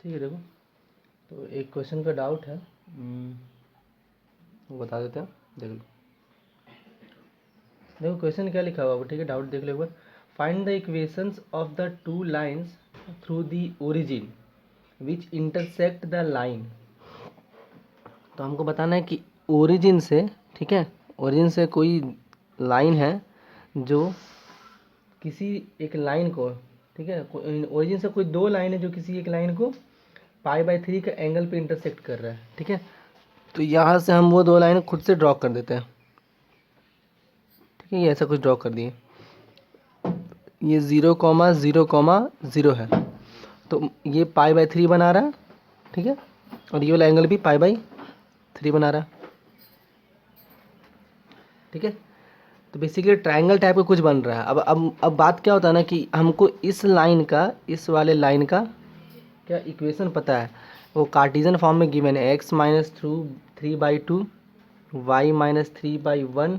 ठीक है। देखो, तो एक क्वेश्चन का डाउट है, वो बता देते हैं, देख लो। देखो क्वेश्चन क्या लिखा हुआ है, ठीक है, डाउट देख लो एक बार। Find the equations of the two lines through the origin which intersect the line. तो हमको बताना है कि ओरिजिन से, ठीक है, ओरिजिन से कोई लाइन है जो किसी एक लाइन को, ठीक है, ओरिजिन से कोई दो लाइन है जो किसी एक लाइन को π/3 के एंगल पे इंटरसेक्ट कर रहा है, ठीक है। तो यहाँ से हम वो दो लाइन खुद से ड्रॉ कर देते हैं, ठीक है। ये ऐसा कुछ ड्रॉ कर दिए, ये 0,0,0 है, तो ये π/3 बना रहा है, ठीक है, और ये वाला एंगल भी π/3 बना रहा है, ठीक है। तो बेसिकली ट्रायंगल टाइप का कुछ बन रहा है। अब बात क्या होता है ना कि हमको इस लाइन का, इस वाले लाइन का क्या इक्वेशन पता है, वो कार्टेशियन फॉर्म में गिवन है, x-3/2 y-3/1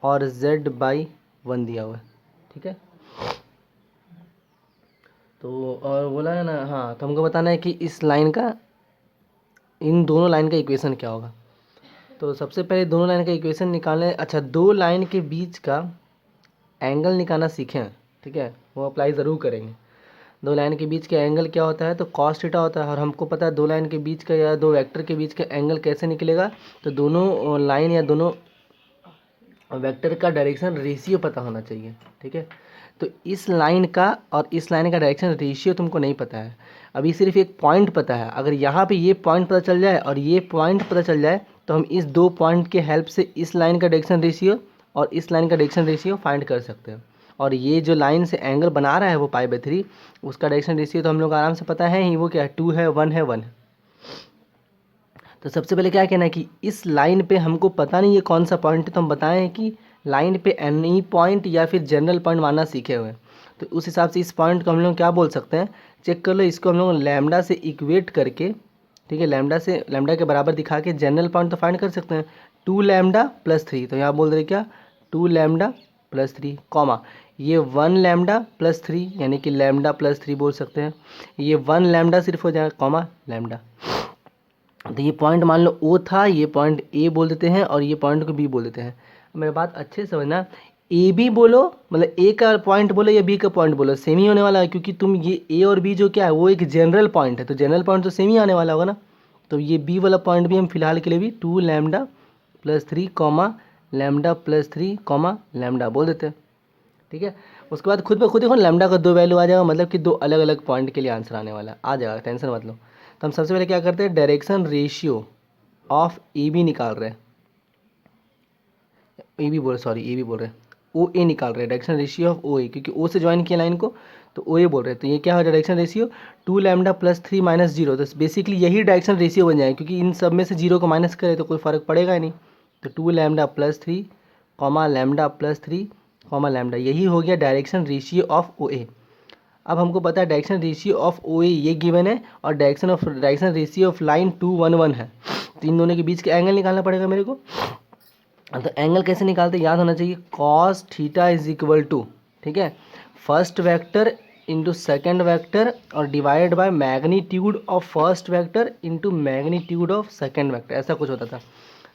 और z/1 दिया हुआ है, ठीक है। तो और बोला है ना, हाँ, तो हमको बताना है कि इस लाइन का, इन दोनों लाइन का इक्वेशन क्या होगा। तो सबसे पहले दोनों लाइन का इक्वेशन निकालने, अच्छा, दो लाइन के बीच का एंगल निकालना सीखें, ठीक है, वो अप्लाई ज़रूर करेंगे। दो लाइन के बीच का एंगल क्या होता है, तो cos थीटा होता है, और हमको पता है दो लाइन के बीच का या दो वेक्टर के बीच का एंगल कैसे निकलेगा, तो दोनों लाइन या दोनों वेक्टर का डायरेक्शन रेशियो पता होना चाहिए, ठीक है। तो इस लाइन का और इस लाइन का डायरेक्शन रेशियो तुमको नहीं पता है, अभी सिर्फ एक पॉइंट पता है। अगर यहाँ पे ये पॉइंट पता चल जाए और ये पॉइंट पता चल जाए तो हम इस दो पॉइंट के हेल्प से इस लाइन का डायरेक्शन रेशियो और इस लाइन का डायरेक्शन रेशियो फाइंड कर सकते हैं। और ये जो लाइन से एंगल बना रहा है वो π/3, उसका डायरेक्शन रेशियो तो हम लोग आराम से पता है ही, वो क्या है, 2 है, 1 है, 1 है। तो सबसे पहले क्या कहना है कि इस लाइन पे हमको पता नहीं ये कौन सा पॉइंट है, तो हम बताएं कि लाइन पे एनी पॉइंट या फिर जनरल पॉइंट मानना सीखे हुए हैं। तो उस हिसाब से इस पॉइंट को हम लोग क्या बोल सकते हैं, चेक कर लो, इसको हम लोग लैम्डा से इक्वेट करके, ठीक है, लैम्डा के बराबर दिखा के जनरल पॉइंट तो फाइंड कर सकते हैं। 2λ+3, तो यहाँ बोल रहे क्या, 2λ+3, कॉमा, ये 1λ+3 यानी कि λ+3 बोल सकते हैं। ये 1λ सिर्फ हो जाएगा, कॉमा लैम्डा। तो ये पॉइंट मान लो ओ था, ये पॉइंट ए बोल देते हैं और ये पॉइंट को बी बोल देते हैं। मेरी बात अच्छे से समझना, ए बी बोलो मतलब ए का पॉइंट बोलो या बी का पॉइंट बोलो, सेम ही होने वाला है, क्योंकि तुम ये ए और बी जो क्या है वो एक जनरल पॉइंट है, तो जनरल पॉइंट तो सेम ही आने वाला होगा ना। तो ये बी वाला पॉइंट भी हम फिलहाल के लिए भी 2λ+3 कॉमा λ+3 कॉमा लैम्डा बोल देते हैं, ठीक है। उसके बाद खुद ब खुद देखो लैम्डा का दो वैल्यू आ जाएगा, मतलब कि दो अलग अलग पॉइंट के लिए आंसर आने वाला है, आ जाएगा, टेंशन मत लो। तो हम सबसे पहले क्या करते हैं, direction ratio of a b निकाल रहे हैं, ए बी बोल रहे हैं, ओ ए निकाल रहे हैं, डायरेक्शन रेशियो ऑफ ओ ए, क्योंकि ओ से ज्वाइन किया लाइन को, तो ओ ए बोल रहे हैं। तो ये क्या है, डायरेक्शन रेशियो 2λ+3 - 0, तो बेसिकली यही डायरेक्शन रेशियो बन जाएगा, क्योंकि इन सब में से 0 को माइनस करें तो कोई फ़र्क पड़ेगा ही नहीं। तो 2λ+3 λ+3 लैम्डा, यही हो गया डायरेक्शन रेशियो ऑफ ओ ए। अब हमको पता है डायरेक्शन रेशियो ऑफ ओ ए ये गिवन है, और डायरेक्शन रेशियो ऑफ लाइन 2 1 1 है, तो इन दोनों के बीच का एंगल निकालना पड़ेगा मेरे को। तो एंगल कैसे निकालते, याद होना चाहिए, cos theta is equal to, ठीक है, first vector into second vector और divide by magnitude of first vector into magnitude of second vector, ऐसा कुछ होता था।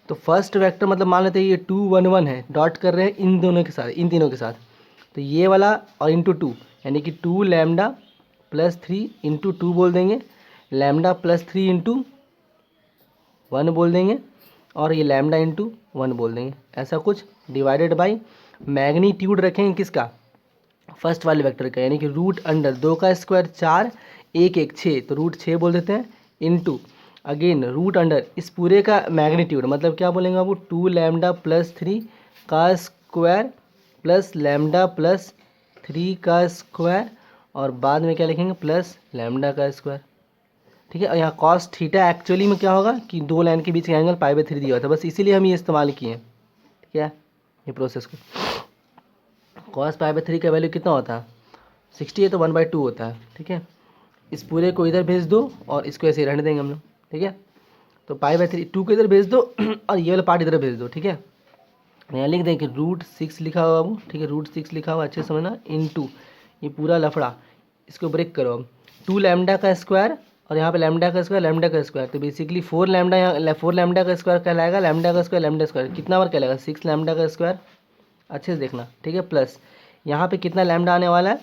तो फर्स्ट वेक्टर मतलब मान लेते हैं ये 2 1 1 है, डॉट कर रहे हैं इन दोनों के साथ, इन तीनों के साथ, तो ये वाला और इंटू 2 यानी कि 2λ+3 इंटू 2 बोल देंगे, λ+3 इंटू 1 बोल देंगे, और ये लैम्डा इंटू 1 बोल देंगे, ऐसा कुछ, डिवाइडेड बाई मैग्नीट्यूड रखेंगे किसका, फर्स्ट वाले वेक्टर का, यानी कि रूट अंडर 2 का स्क्वायर 4 1 1 6, तो √6 बोल देते हैं, इंटू अगेन रूट अंडर इस पूरे का मैग्नीट्यूड, मतलब क्या बोलेंगे आप, 2λ+3 का स्क्वायर प्लस λ+3 का स्क्वायर, और बाद में क्या लिखेंगे, प्लस लैम्डा का स्क्वायर, ठीक है। और यहाँ cos थीटा एक्चुअली में क्या होगा कि दो लाइन के बीच का एंगल π/3 दिया हुआ था, बस इसीलिए हम ये इस्तेमाल किए हैं, ठीक है, ये प्रोसेस को। cos π/3 का वैल्यू कितना होता है, 60 है, तो 1/2 होता है, ठीक है। इस पूरे को इधर भेज दो और इसको ऐसे रहने देंगे हम लोग, ठीक है। तो π/3 2 को इधर भेज दो और ये वाला पार्ट इधर भेज दो, ठीक है। यहाँ लिख दें कि √6 लिखा हुआ बाबू, ठीक है, √6 लिखा हुआ, अच्छे समझना, इंटू ये पूरा लफड़ा, इसको ब्रेक करो अब, 2λ का स्क्वायर और यहाँ पे लैम्डा का स्क्वायर, तो बेसिकली 4 लैम्डा, यहाँ 4 लैम्डा का स्क्वायर कहलाएगा लैम्डा का स्क्वायर कितना बार कहलाएगा 6 लैम्डा का स्क्वायर, अच्छे से देखना, ठीक है। प्लस यहाँ पे कितना लैम्डा आने वाला है,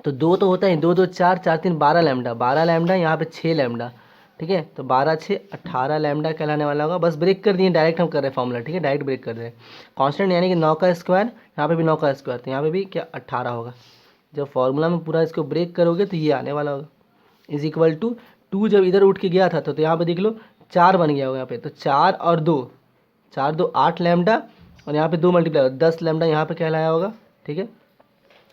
तो दो तो होता है, 2 2 4 4 3 12 लैम्डा, यहाँ पे 6 लैम्डा, ठीक है। तो 12 6 18 लैम्डा कहलाने वाला होगा। बस ब्रेक कर दिए, डायरेक्ट हम कर रहे हैं फॉर्मूला, ठीक है, डायरेक्ट ब्रेक कर रहे हैं। कांस्टेंट यानी कि 9 का स्क्वायर, यहाँ पे भी 9 का स्क्वायर, तो यहाँ पे भी क्या 18 होगा। जब फॉर्मूला में पूरा इसको ब्रेक करोगे तो ये आने वाला होगा, इज इक्वल टू 2 जब इधर उठ के गया था तो यहाँ पे देख लो 4 बन गया होगा यहाँ पे, तो 4 और 2, 4 2 8 लैम्डा, और यहाँ पे 2 मल्टीप्लाई होगा 10 लैम्डा यहाँ पे कहलाया होगा, ठीक है।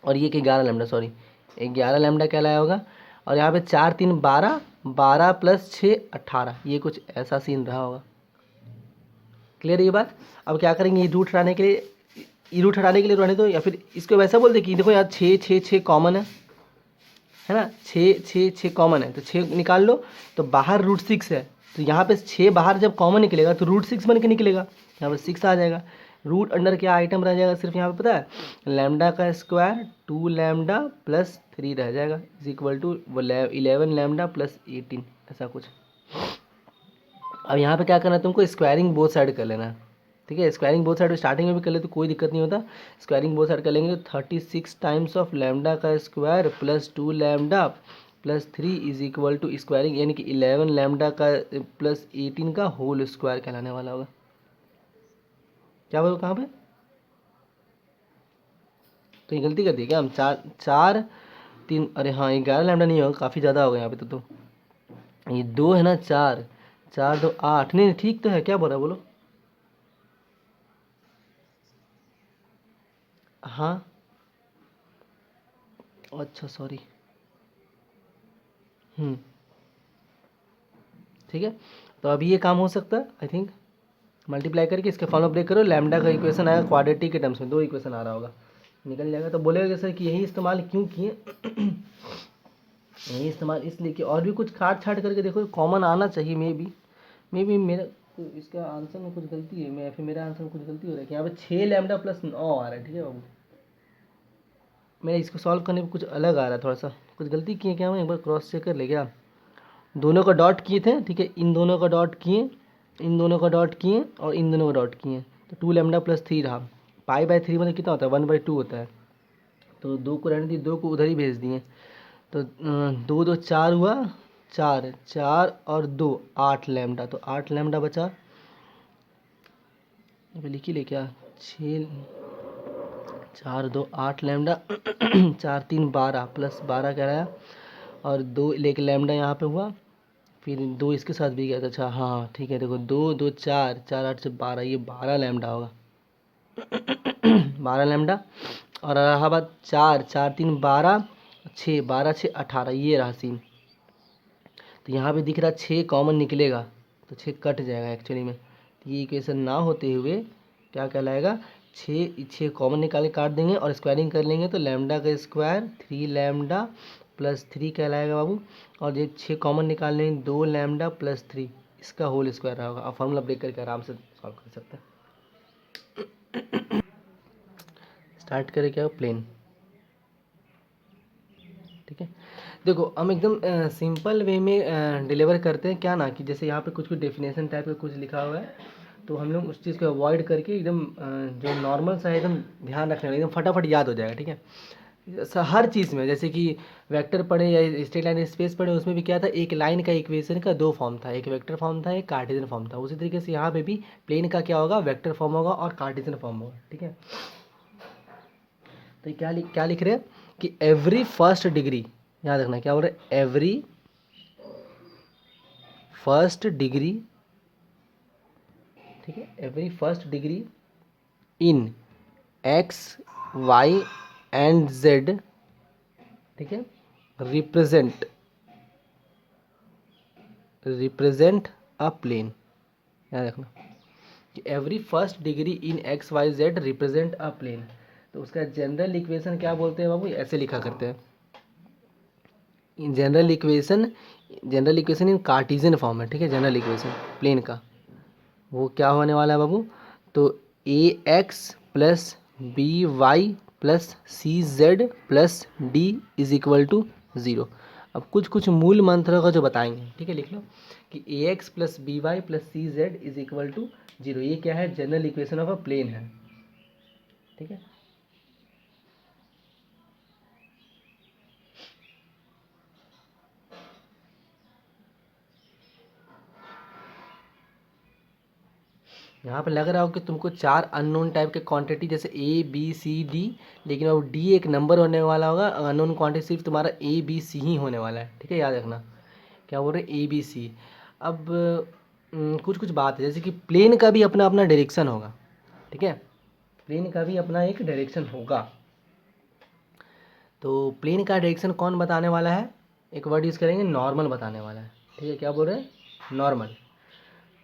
और ये कि 11 लैम्डा, सॉरी 11 लैम्डा कहलाया होगा। और यहाँ पे 4 3 12, 12 प्लस 6 18, ये कुछ ऐसा सीन रहा होगा। क्लियर ये बात। अब क्या करेंगे, ये रूट हटाने के लिए, ये रूट हटाने के लिए रहने दो, या फिर इसको वैसा बोल दे कि देखो यार 6 6 6 कॉमन है ना, 6 6 6 कॉमन है, तो 6 निकाल लो, तो बाहर रूट 6 है, तो यहाँ पे 6 बाहर जब कॉमन निकलेगा तो रूट 6 बन के निकलेगा, यहाँ पर 6 आ जाएगा। रूट अंडर क्या आइटम रह जाएगा, सिर्फ यहाँ पे पता है लैम्डा का स्क्वायर 2 लैम्डा प्लस 3 रह जाएगा, is equal to 11 lambda plus 18, ऐसा कुछ। अब यहाँ पे क्या करना है तुमको, स्क्वायरिंग बोथ साइड कर लेना है, ठीक है। स्क्वायरिंग बोथ साइड स्टार्टिंग में भी कर ले तो कोई दिक्कत नहीं होता, स्क्वायरिंग बोथ साइड कर लेंगे तो 36 टाइम्स ऑफ लैम्डा का square plus 2 lambda plus 3 is equal to squaring यानी कि 11 लैम्डा का प्लस 18 का होल स्क्वायर कहलाने वाला होगा। क्या बोलो कहाँ पे, तो ये गलती कर दी क्या हम, 4 4 3, अरे हाँ 11 लैम्डा नहीं होगा, काफ़ी ज़्यादा होगा यहाँ पे, तो ये 2 है ना, 4 4 2 8, नहीं ठीक तो है, क्या बोल रहा है बोलो। हाँ अच्छा सॉरी, ठीक है। तो अभी ये काम हो सकता है आई थिंक, मल्टीप्लाई करके इसके फॉर्मूला ब्रेक करो, लैम्डा का इक्वेशन आएगा क्वाड्रेटिक के टर्म्स में, 2 इक्वेशन आ रहा होगा, निकल जाएगा। तो बोलेगा सर कि यही इस्तेमाल क्यों किए यही इस्तेमाल इसलिए कि और भी कुछ काट छाट करके देखो, कॉमन आना चाहिए। मे बी मेरा तो इसका आंसर में कुछ गलती है, मैं फिर मेरा आंसर में कुछ गलती हो रहा है कि यहाँ पे 6 लैम्डा प्लस 9 आ रहा है, ठीक है बाबू। मेरा इसको सॉल्व करने में कुछ अलग आ रहा है, थोड़ा सा कुछ गलती किए क्या, मैं एक बार क्रॉस चेक कर ले क्या। दोनों का डॉट किए थे, ठीक है, इन दोनों का डॉट किए, इन दोनों का डॉट किए और इन दोनों का डॉट किए, तो 2 लैम्डा प्लस 3 रहा। पाई बाय 3 मतलब कितना होता है, 1/2 होता है, तो 2 को रहने दी, 2 को उधर ही भेज दिए, तो 2 2 4 हुआ, 4 4 और 2 8 लैम्डा, तो 8 लैम्डा बचा, अभी लिखी ले क्या, 6 4 2 8 लैम्डा 4 3 12 प्लस 12 कह रहा है, और 2 लेके लैम्डा यहाँ पे हुआ, फिर 2 इसके साथ भी गया था, अच्छा हाँ ठीक है। देखो 2 2 4 4 8 से 12, ये 12 लैम्डा होगा 12 लैम्डा। और रहा बात 4 4 3 12, 6 12 6 18, ये रहा सीन। तो यहाँ पे दिख रहा 6 कॉमन निकलेगा, तो 6 कट जाएगा एक्चुअली में, तो ये इक्वेशन ना होते हुए क्या कहलाएगा, 6 कॉमन निकाल के काट देंगे और स्क्वायरिंग कर लेंगे, तो लैम्डा का स्क्वायर 3 लैम्डा प्लस 3 कहलाएगा बाबू। और ये 6 कॉमन निकाल लेंगे, 2 लैम्डा प्लस 3, इसका होल स्क्वायर रहा होगा। अब फॉर्मूला ब्रेक करके आराम से सॉल्व कर सकते हैं। स्टार्ट करें क्या, प्लेन, ठीक है। देखो हम एकदम सिंपल वे में डिलीवर करते हैं क्या ना, कि जैसे यहाँ पे कुछ कुछ डेफिनेशन टाइप का कुछ लिखा हुआ है, तो हम लोग उस चीज़ को अवॉइड करके एकदम जो नॉर्मल सा है एकदम ध्यान रखना, एकदम फटाफट याद हो जाएगा, ठीक है। हर चीज़ में जैसे कि वेक्टर पढ़े या स्ट्रेट लाइन स्पेस पढ़े, उसमें भी क्या था, एक लाइन का इक्वेशन का 2 फॉर्म था, एक वेक्टर फॉर्म था, एक कार्टेशियन फॉर्म था। उसी तरीके से यहाँ पे भी प्लेन का क्या होगा, वेक्टर फॉर्म होगा और कार्टेशियन फॉर्म होगा, ठीक है। तो क्या लिख रहे हैं कि एवरी फर्स्ट डिग्री, याद रखना क्या बोल रहे हैं, एवरी फर्स्ट डिग्री, ठीक है, every first degree in x y and z, ठीक है, रिप्रेजेंट अ प्लेन। याद रखना कि every first degree in x y z represent a plane. तो उसका जनरल इक्वेशन क्या बोलते हैं बाबू, ऐसे लिखा करते हैं, general equation in Cartesian form है, ठीक है। जनरल इक्वेशन प्लेन का वो क्या होने वाला है बाबू, तो a x plus b y plus c z plus d is equal to 0। अब कुछ कुछ मूल मंत्रों का जो बताएंगे, ठीक है, लिख लो कि a x plus b y plus c z is equal to 0। ये क्या है, general equation of a plane है, ठीक है। यहाँ पे लग रहा हो कि तुमको 4 अननोन टाइप के क्वांटिटी जैसे ए बी सी डी, लेकिन अब डी एक नंबर होने वाला होगा, अननोन क्वांटिटी सिर्फ तुम्हारा ए बी सी ही होने वाला है, ठीक है, याद रखना। क्या बोल रहे, ए बी सी। अब कुछ कुछ बात है, जैसे कि प्लेन का भी अपना अपना डायरेक्शन होगा, ठीक है, प्लेन का भी अपना एक डायरेक्शन होगा। तो प्लेन का डायरेक्शन कौन बताने वाला है, एक वर्ड यूज़ करेंगे, नॉर्मल बताने वाला है, ठीक है। क्या बोल रहे हैं, नॉर्मल।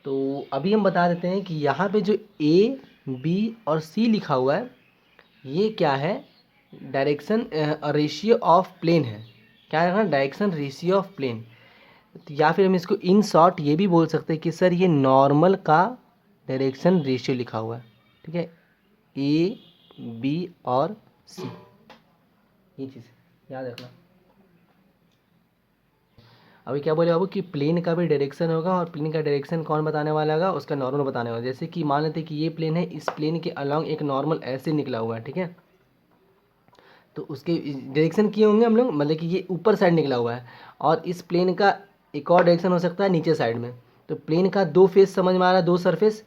तो अभी हम बता देते हैं कि यहाँ पे जो ए बी और सी लिखा हुआ है, ये क्या है, डायरेक्शन रेशियो ऑफ प्लेन है। क्या है, डायरेक्शन रेशियो ऑफ प्लेन। या फिर हम इसको इन शॉर्ट ये भी बोल सकते हैं कि सर ये नॉर्मल का डायरेक्शन रेशियो लिखा हुआ है, ठीक है, ए बी और सी, ये चीज़ याद रखना। अभी क्या बोले बाबू कि प्लेन का भी डायरेक्शन होगा, और प्लेन का डायरेक्शन कौन बताने वाला होगा, उसका नॉर्मल बताने वाला। जैसे कि मान लेते हैं कि ये प्लेन है, इस प्लेन के अलॉन्ग एक नॉर्मल ऐसे निकला हुआ है, ठीक है, तो उसके डायरेक्शन किए होंगे हम लोग, मतलब कि ये ऊपर साइड निकला हुआ है, और इस प्लेन का एक और डायरेक्शन हो सकता है नीचे साइड में। तो प्लेन का दो फेस समझ में आ रहा है, दो सरफेस,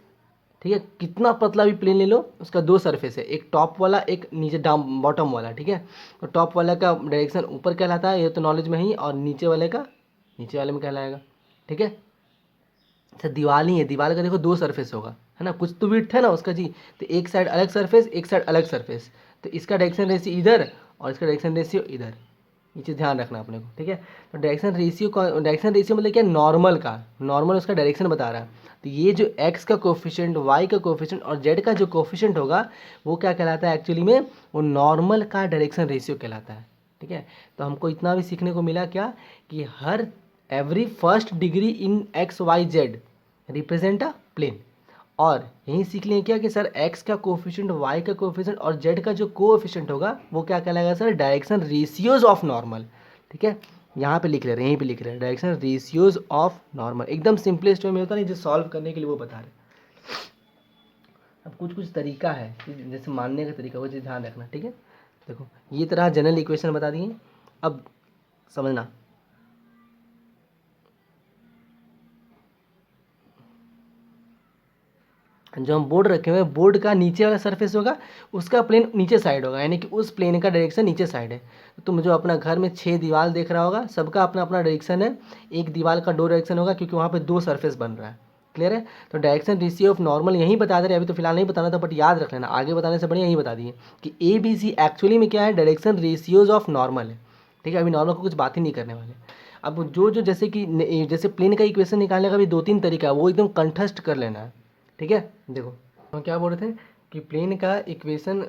ठीक है, कितना पतला भी प्लेन ले लो, उसका दो सरफेस है, एक टॉप वाला एक नीचे डाउन बॉटम वाला, ठीक है। तो टॉप वाला का डायरेक्शन ऊपर कहलाता है, ये तो नॉलेज में ही, और नीचे वाले का नीचे वाले में कहलाएगा, ठीक है। अच्छा, दीवार ही है, दीवार का देखो दो सरफेस होगा, है ना, कुछ तो विड्थ है ना उसका जी। तो एक साइड अलग सरफेस, एक साइड अलग सरफेस, तो इसका डायरेक्शन रेशियो इधर और इसका डायरेक्शन रेशियो इधर, ये चीज़ ध्यान रखना अपने को, ठीक है। तो डायरेक्शन रेशियो मतलब क्या, नॉर्मल का, नॉर्मल उसका डायरेक्शन बता रहा है। तो ये जो x का कोफिशिएंट, y का कोफिशिएंट और z का जो कोफिशिएंट होगा, वो क्या कहलाता है एक्चुअली में, वो नॉर्मल का डायरेक्शन रेशियो कहलाता है, ठीक है। तो हमको इतना भी सीखने को मिला क्या, कि हर every first degree in x y z represent a plane. और यही सीख लें क्या कि सर x का कोफिशिएंट, y का कोफिशिएंट और z का जो कोफिशिएंट होगा वो क्या कहलाएगा sir, direction ratios of normal, ठीक है। यहाँ पे लिख ले रहे हैं, यहीं पे लिख रहे हैं, डायरेक्शन रेशियोज ऑफ नॉर्मल, एकदम सिंपलेस्ट वे में होता है, जो सॉल्व करने के लिए वो बता रहे हैं। अब कुछ कुछ तरीका है, जैसे मानने का तरीका, वो चीज़ ध्यान रखना, ठीक है। देखो ये तरह जनरल इक्वेशन बता दिए, अब समझना, जो हम बोर्ड रखे हुए हैं, बोर्ड का नीचे वाला सरफेस होगा, उसका प्लेन नीचे साइड होगा, यानी कि उस प्लेन का डायरेक्शन नीचे साइड है। तो तुम जो अपना घर में 6 दीवार देख रहा होगा, सबका अपना अपना डायरेक्शन है, एक दीवार का दो डायरेक्शन होगा, क्योंकि वहाँ पे दो सरफेस बन रहा है, क्लियर है। तो डायरेक्शन रेशियो ऑफ नॉर्मल यहीं बता दे रहे, अभी तो फिलहाल नहीं बताना था, बट याद रख लेना, आगे बताने से बढ़िया यही बता दिए कि ए बी सी एक्चुअली में क्या है, डायरेक्शन रेशियोज ऑफ नॉर्मल है, ठीक है। अभी नॉर्मल को कुछ बात ही नहीं करने वाले। अब जो जो जैसे कि जैसे प्लेन का इक्वेशन निकालने का भी दो तीन तरीका है, वो एकदम कंठस्थ कर लेना है, ठीक है। देखो हम क्या बोल रहे थे कि प्लेन का इक्वेशन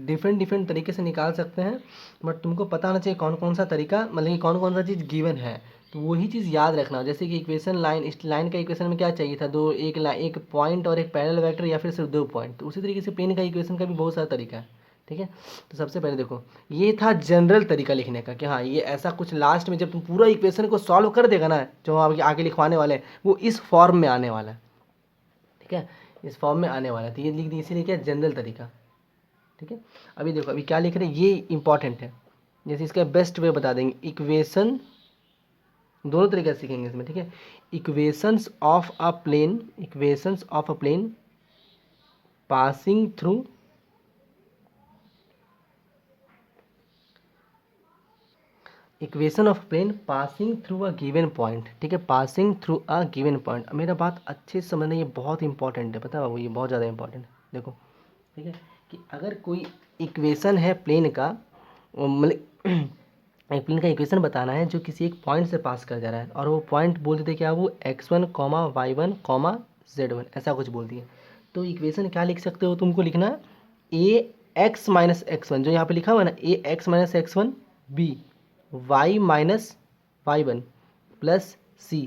डिफरेंट डिफरेंट तरीके से निकाल सकते हैं, बट तुमको पता होना चाहिए कौन कौन सा तरीका, मतलब कि कौन कौन सा चीज़ गिवन है, तो वही चीज़ याद रखना। जैसे कि इक्वेशन लाइन, इस लाइन का इक्वेशन में क्या चाहिए था, दो एक एक पॉइंट और एक पैरेलल वेक्टर, या फिर सिर्फ दो पॉइंट। तो उसी तरीके से प्लेन का इक्वेशन का भी बहुत सारा तरीका है, ठीक है। तो सबसे पहले देखो, ये था जनरल तरीका लिखने का कि हाँ ये ऐसा कुछ, लास्ट में जब तुम पूरा इक्वेशन को सॉल्व कर देगा ना, जो हम आगे लिखवाने वाले हैं, वो इस फॉर्म में आने वाला है, ठीक है, इस फॉर्म में आने वाला है। तो ये लिख दी, इसीलिए क्या, जनरल तरीका, ठीक है। अभी देखो अभी क्या लिख रहे हैं, ये इंपॉर्टेंट है, जैसे इसका बेस्ट वे बता देंगे, इक्वेशन दोनों तरीके से सीखेंगे इसमें, ठीक है। Equations of a plane, equations of a plane passing through, equation of plane passing through a given point, ठीक है, passing through a given point. मेरा बात अच्छे से समझना, ये बहुत इंपॉर्टेंट है, पता है बाबू, ये बहुत ज़्यादा इंपॉर्टेंट है। देखो ठीक है, कि अगर कोई इक्वेशन है प्लेन का, मतलब एक प्लेन का इक्वेशन बताना है जो किसी एक पॉइंट से पास कर जा रहा है, और वो पॉइंट बोल देते क्या, वो x1 comma y1 comma z1 ऐसा कुछ बोल दिए। तो इक्वेशन क्या लिख सकते हो, तुमको लिखना है a x minus x one, जो यहाँ पे लिखा हुआ है ना, a x minus x one, b y minus y one, plus c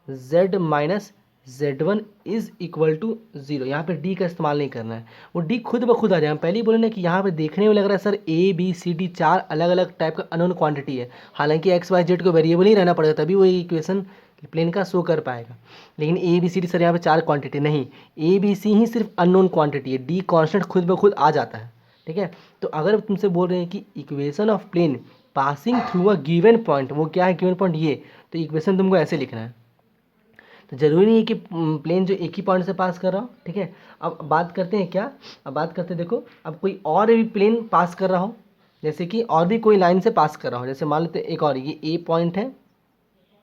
z minus Z1 is equal to 0। यहाँ पे डी का इस्तेमाल नहीं करना है, वो डी खुद ब खुद आ जाए। हम पहले ही बोले ना कि यहाँ पे देखने में लग रहा है sir a b c d 4 अलग अलग टाइप का अननोन क्वांटिटी है, हालांकि एक्स वाई जेड को वेरिएबल ही रहना पड़ेगा तभी वो इक्वेशन प्लेन का शो कर पाएगा। लेकिन a b c d sir यहाँ पे 4 क्वांटिटी नहीं, ए बी सी ही सिर्फ अननोन क्वांटिटी है, डी कॉन्स्टेंट खुद ब खुद आ जाता है। ठीक है, तो अगर तुमसे बोल रहे हैं कि equation of plane passing through a given point, वो क्या है गिवन पॉइंट ये, तो इक्वेशन तुमको ऐसे लिखना है। तो ज़रूरी नहीं है कि प्लेन जो एक ही पॉइंट से पास कर रहा हो। ठीक है, अब बात करते हैं क्या, अब बात करते हैं, देखो अब कोई और भी प्लेन पास कर रहा हो, जैसे कि और भी कोई लाइन से पास कर रहा हो, जैसे मान लेते हैं एक और ये ए पॉइंट है,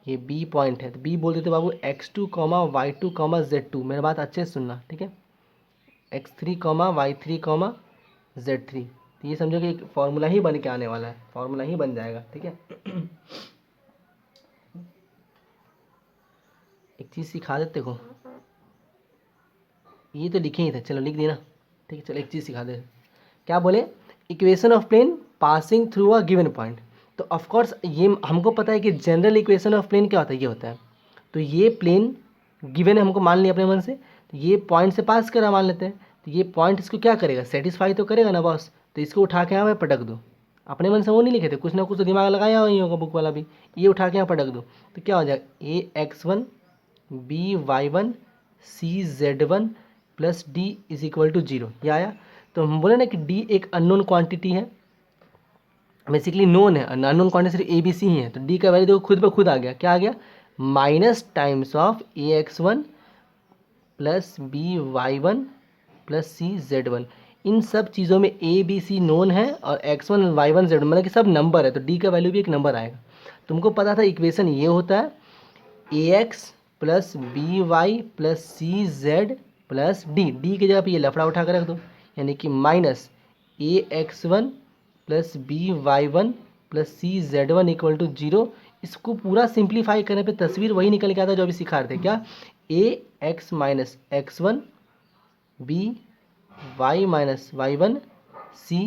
ये बी पॉइंट है, तो बी बोल देते बाबू x2 comma y2 comma z2। मेरी बात अच्छे से सुनना, ठीक है, x3 comma y3 comma z3। तो ये समझो कि एक फॉर्मूला ही बन के आने वाला है, फॉर्मूला ही बन जाएगा। ठीक है, एक चीज़ सिखा देते हो, ये तो लिखे ही थे, चलो लिख देना। ठीक है, चलो एक चीज़ सिखा दे, क्या बोले, equation of plane passing through a given point. तो ऑफकोर्स ये हमको पता है कि जनरल इक्वेशन ऑफ प्लेन क्या होता है, ये होता है। तो ये प्लेन गिवन है, हमको मान लिया अपने मन से, तो ये पॉइंट से पास करा मान लेते हैं, तो ये पॉइंट इसको क्या करेगा, सेटिस्फाई तो करेगा ना बॉस। तो इसको उठा के यहाँ पे पटक दो, अपने मन से वो नहीं लिखे थे, कुछ ना कुछ तो दिमाग लगाया ही होगा बुक वाला भी, ये उठा के यहाँ पटक दो, तो क्या हो जाएगा, a(x1) b(y1) c(z1) plus d is equal to 0। ये आया। तो हम बोले ना कि डी एक अननोन क्वांटिटी है, बेसिकली नोन है, अननोन क्वांटिटी सिर्फ ए बी सी ही है, तो डी का वैल्यू देखो खुद ब खुद आ गया, क्या आ गया, minus times of a(x1) plus b(y1) plus c(z1)। इन सब चीज़ों में ए बी सी नोन है और x1 y1 z1 मतलब कि सब नंबर है, तो डी का वैल्यू भी एक नंबर आएगा। तुमको पता था इक्वेशन ये होता है ax plus b y plus c z plus d, d की जगह पे ये लफड़ा उठा कर रख दो, यानी कि minus a(x1) plus b(y1) plus c(z1) equal to 0। इसको पूरा सिंप्लीफाई करने पे तस्वीर वही निकल के आता है जो अभी सिखा रहे थे, क्या, ax minus x1 b y minus y1 c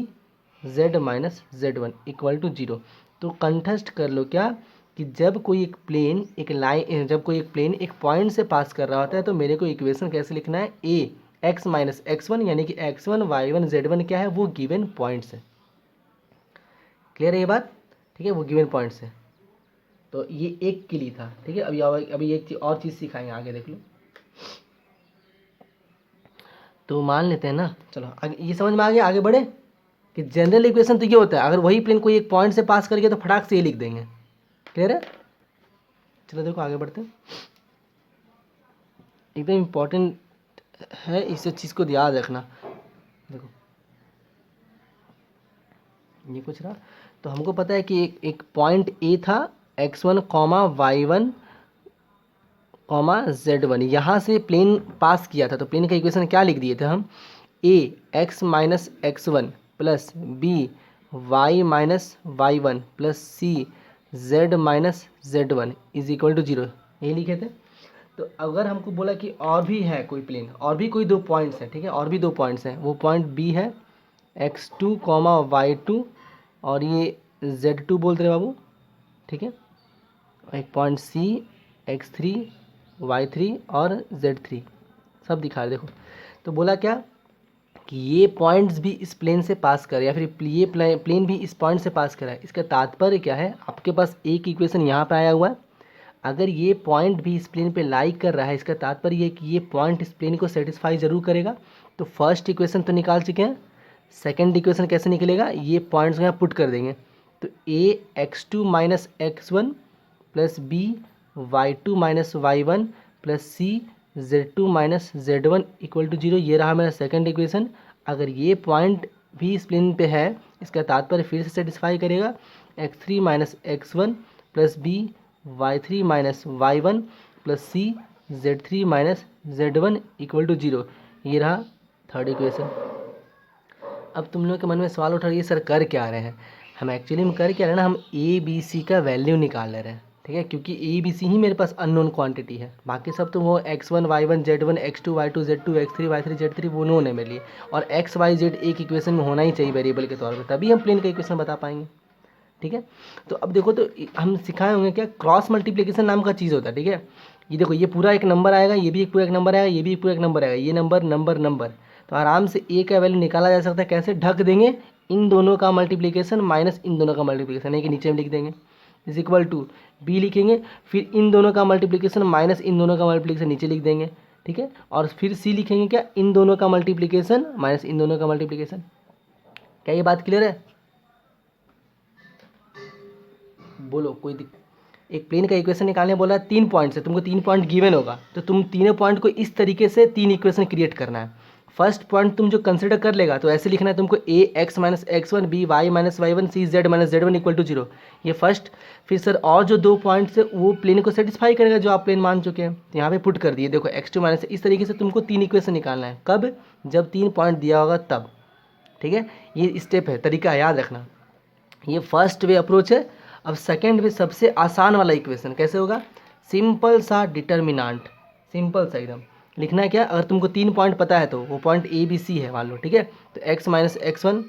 z minus z1 equal to 0। तो कंठस्थ कर लो क्या, कि जब कोई एक प्लेन एक लाइन, जब कोई एक प्लेन एक पॉइंट से पास कर रहा होता है तो मेरे को इक्वेशन कैसे लिखना है, a x माइनस x1 यानी कि x1 y1 z1 क्या है, वो गिवन पॉइंट्स है। क्लियर है ये बात, ठीक है, वो गिवन पॉइंट्स है। तो ये एक के लिए था। ठीक है, अभी एक और चीज़ सिखाएंगे आगे, देख लो। तो मान लेते हैं ना, चलो आगे ये समझ में आ गया, आगे बढ़े कि जनरल इक्वेशन तो ये होता है, अगर वही प्लेन कोई एक पॉइंट से पास कर गया तो फटाक से ये लिख देंगे। क्लियर है, चलो देखो आगे बढ़ते हैं, एकदम इम्पोर्टेंट है, इस चीज़ को याद रखना। देखो ये कुछ रहा, तो हमको पता है कि एक पॉइंट ए था, x1 comma y1 comma z1, यहाँ से प्लेन पास किया था, तो प्लेन का इक्वेशन क्या लिख दिए थे हम, a x minus x1 plus b y minus y1 plus c z minus z1 is equal to 0, यही लिखे थे। तो अगर हमको बोला कि और भी है कोई प्लेन, और भी कोई दो पॉइंट्स हैं, ठीक है, और भी दो पॉइंट्स हैं, वो पॉइंट बी है x2 कॉमा y2 और ये z2 बोलते रहे बाबू, ठीक है, एक पॉइंट सी x3 y3 और z3 सब दिखा रहे, देखो। तो बोला क्या कि ये पॉइंट्स भी इस प्लेन से पास कर, या फिर ये प्लेन भी इस पॉइंट से पास करा है। इसका तात्पर्य क्या है, आपके पास एक इक्वेशन यहाँ पे आया हुआ है, अगर ये पॉइंट भी इस प्लेन पे लाई कर रहा है, इसका तात्पर्य ये कि ये पॉइंट इस प्लेन को सेटिस्फाई जरूर करेगा। तो फर्स्ट इक्वेशन तो निकाल चुके हैं, सेकेंड इक्वेशन कैसे निकलेगा, ये पॉइंट्स को यहाँ पुट कर देंगे। तो a x2 minus x1 plus b y2 minus y1 plus c z2 minus z1 equal to 0, ये रहा मेरा सेकंड इक्वेशन। अगर ये पॉइंट भी इस प्लेन पे है, इसका तात्पर्य फिर से सेटिस्फाई करेगा, x3 minus x1 plus b y3 minus y1 plus c z3 minus z1 equal to 0, ये रहा थर्ड इक्वेशन। अब तुम लोग के मन में सवाल उठ रहा है, सर कर क्या रहे हैं, हम एक्चुअली में कर क्या रहे हैं ना, हम ए बी सी का वैल्यू निकाल ले रहे हैं। ठीक है, क्योंकि ए बी सी ही मेरे पास अननोन क्वांटिटी है, बाकी सब तो वो x1 y1 z1 x2 y2 z2 x3 y3 z3 वो नोन है मेरे लिए, और x y z एक इक्वेशन में होना ही चाहिए वेरिएबल के तौर पर, तभी हम प्लेन का इक्वेशन बता पाएंगे। ठीक है, तो अब देखो, तो हम सिखाए होंगे क्या, क्रॉस मल्टीप्लिकेशन नाम का चीज़ होता है। ठीक है, ये देखो ये पूरा एक नंबर आएगा, ये भी एक पूरा एक नंबर आएगा, ये भी पूरा एक नंबर आएगा, ये नंबर नंबर नंबर। तो आराम से ए का वैल्यू निकाला जा सकता है कैसे, ढक देंगे इन दोनों का मल्टीप्लिकेशन माइनस इन दोनों का मल्टीप्लिकेशन, है कि नीचे में लिख देंगे इज इक्वल टू बी लिखेंगे, फिर इन दोनों का मल्टीप्लिकेशन माइनस इन दोनों का मल्टीप्लिकेशन नीचे लिख देंगे, ठीक है। और फिर सी लिखेंगे क्या, इन दोनों का मल्टीप्लिकेशन माइनस इन दोनों का मल्टीप्लिकेशन। क्या ये बात क्लियर है? बोलो कोई एक प्लेन का इक्वेशन निकालने बोला है 3 पॉइंट से, तुमको 3 पॉइंट गिवन होगा, तो तुम तीनों पॉइंट को इस तरीके से 3 इक्वेशन क्रिएट करना है। फर्स्ट पॉइंट तुम जो कंसिडर कर लेगा तो ऐसे लिखना है तुमको a x minus x one, b y minus y one, c z minus z one equal to 0, ये फर्स्ट। फिर सर और जो 2 पॉइंट्स है वो प्लेन को सेटिस्फाई करेगा जो आप प्लेन मान चुके हैं, तो यहाँ पे पुट कर दिए। देखो एक्स टू माइनस, इस तरीके से तुमको 3 इक्वेशन निकालना है, कब, जब 3 पॉइंट दिया होगा तब, ठीक है। ये स्टेप है, तरीका है, याद रखना। ये फर्स्ट वे अप्रोच है। अब सेकेंड वे सबसे आसान वाला इक्वेशन कैसे होगा, सिंपल सा डिटर्मिनांट, सिंपल सा एकदम लिखना है क्या, अगर तुमको 3 पॉइंट पता है तो वो पॉइंट ए बी सी है मान लो, ठीक है। तो x minus x one,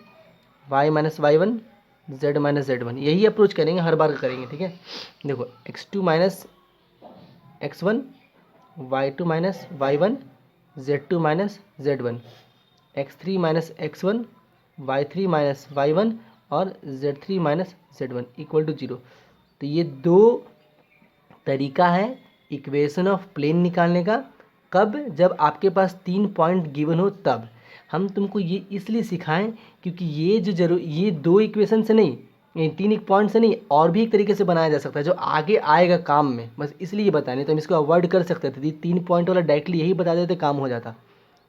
y minus y one, z minus z one, यही अप्रोच करेंगे, हर बार करेंगे, ठीक है। देखो x two minus x one, y two minus y one, z two minus z one, x three minus x one, y three minus y one और z three minus z one equal to 0। तो ये 2 तरीका है equation of plane निकालने का, कब, जब आपके पास 3 पॉइंट गिवन हो तब। हम तुमको ये इसलिए सिखाएं क्योंकि ये जो ये 2 इक्वेशन से नहीं, ये 3 एक पॉइंट से नहीं, और भी एक तरीके से बनाया जा सकता है जो आगे आएगा काम में, बस इसलिए बताया, नहीं तो हम इसको अवॉइड कर सकते थे। 3 पॉइंट वाला डायरेक्टली यही बता देते काम हो जाता,